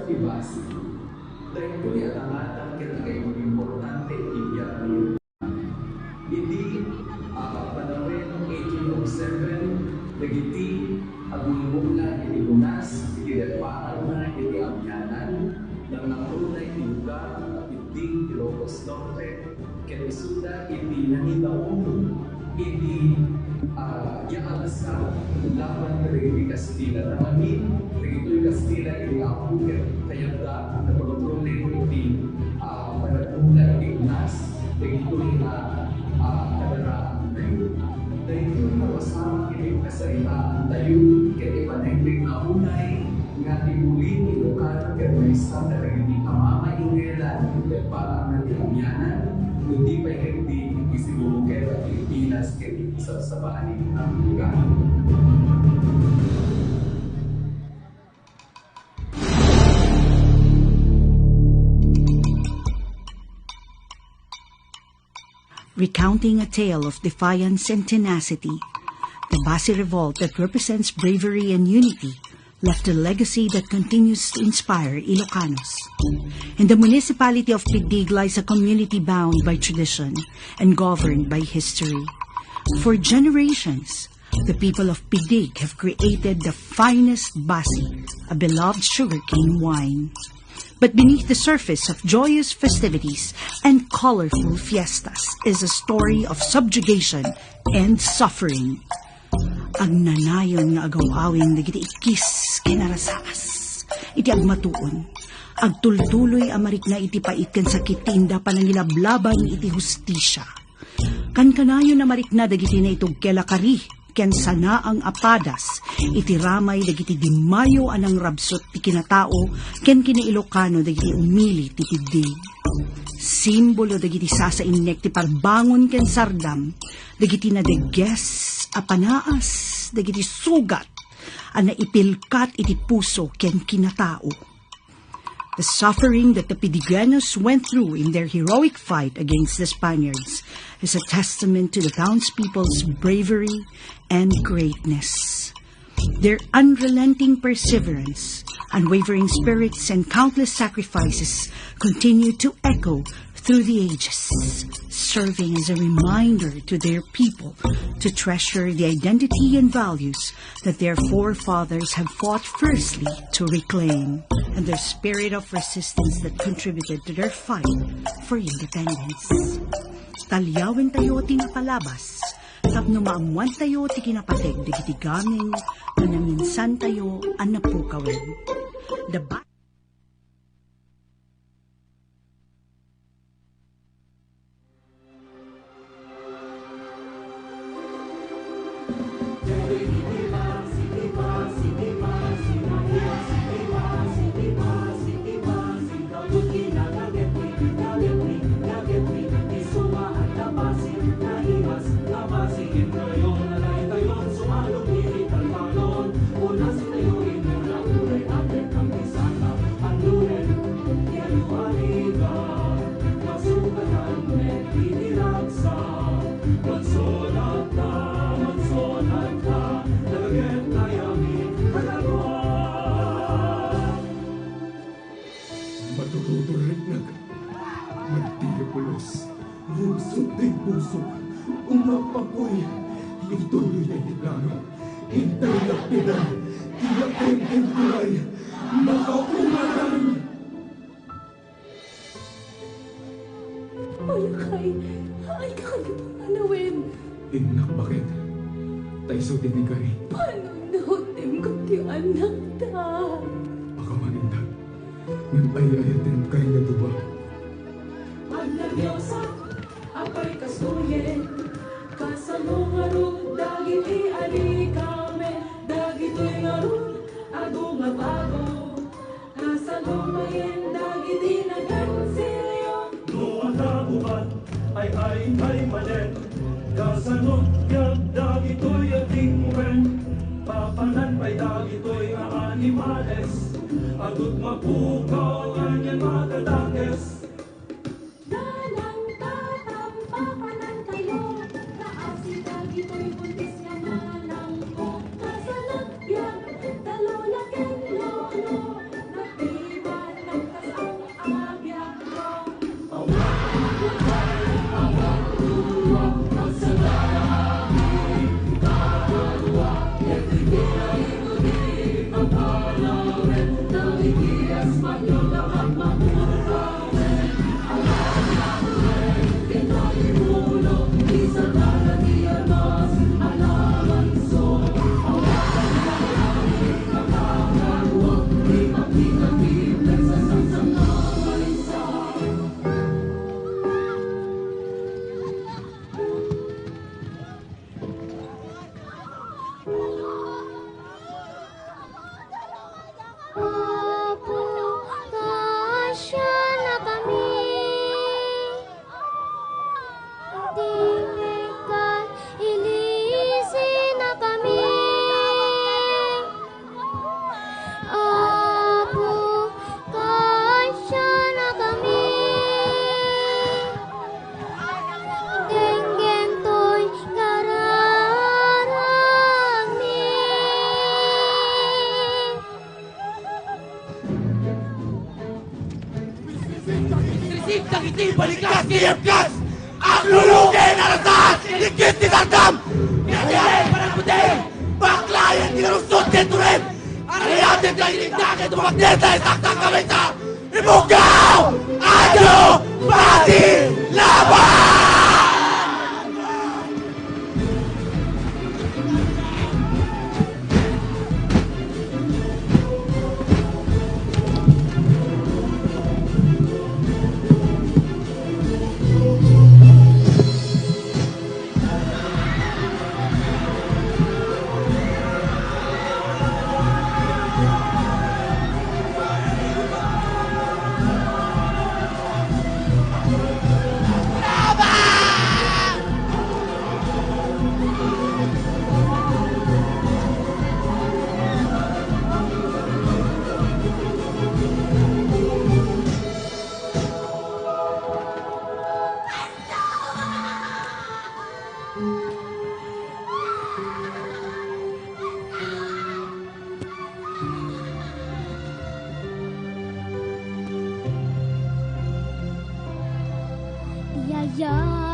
sa Basi. Dahil ko di atangatang kita kayo importante iiyak niyo. Hindi panawin 1807, nagiti, agulbong na itibunas, itinagpaan na itiamyanan, nang nakulay lugar, Piddig, Ilocos Norte, Kenisuda, iti nanitaon, iti yaabasa, laban na rin Kastila. Namamin, ito'y Kastila, iti ako, kaya da, nagpagpulin, iti panagmula, iti unas, ito'y kadaraan tayo. Dahil ito'y nawasama, iti kasaritaan tayo, kaya ipanaglig na unay, nga tibuling Ilocano, kaya may isang na rin kamamaingelan, kaya parang natilamyanan, kundi pa hindi isiguro kaya Pilipinas kaya isa sa bahanin ng lugar. Recounting a tale of defiance and tenacity, the Basi revolt that represents bravery and unity left a legacy that continues to inspire Ilocanos. In the municipality of Piddig lies a community bound by tradition and governed by history. For generations, the people of Piddig have created the finest Basi, a beloved sugarcane wine. But beneath the surface of joyous festivities and colorful fiestas is a story of subjugation and suffering. Agnanayon nga agaw-awin dagiti ikis kinarasaas. Iti agmatuon. Agtultuloy amarik na iti pait kan sakit tinda panangilablaban iti hustisya. Kan kanayon na marik na dagiti na itog kelakari ken sana ang apadas iti ramay dagiti dimayo anang rabsot ti kinatao ken kini Ilocano dagiti umili ti Piddig. Simbolo dagiti sasainek ti parbangon ken sardam dagiti nadegges apanaas dagiti sugat ana ipilkat iti puso ken kinatao. The suffering that the Piddiganos went through in their heroic fight against the Spaniards is a testament to the townspeople's bravery and greatness. Their unrelenting perseverance, unwavering spirits, and countless sacrifices continue to echo through the ages, serving as a reminder to their people to treasure the identity and values that their forefathers have fought fiercely to reclaim, and their spirit of resistance that contributed to their fight for independence. Talyawen tayo ti napalabas, tapno maamuan tayo ti kinapateg di kitigaming, na naminsan tayo ang napukawin. Puso, umapakoy, ituloy na Ilocano, intay lapidan, tiyakin ang kulay, makaumaran. Ay kayo panawin. Inak, bakit? Taiso tinigay. Paano nahutim ko ti anak ta? Pakawaninda, ng ay-ayatin kay nga duba. Magnagyosa, apay kasuyen, kasalungarun, dagiti alikame, dagito'y ngarun, agumabago, kasalumayen, dagiti nagansilyo. Doon nabuhat, ay manen, kasanot yag, dagito'y atingwen, papanan pa'y dagito'y animales, adut mapukaw, ganyan matadakes. Kasalot yan, talo na ken lolo, nagtibay iti balikas kiyapkas! Ang lulugin na lahat! Ikit ni Tandam! Kaya parang puti! Baklayan kinarusot dito rin! Ariyatin ka iligtakin tumagneta isaktang kamita! Ibugaw! Ano? Basi! Laban! Yaya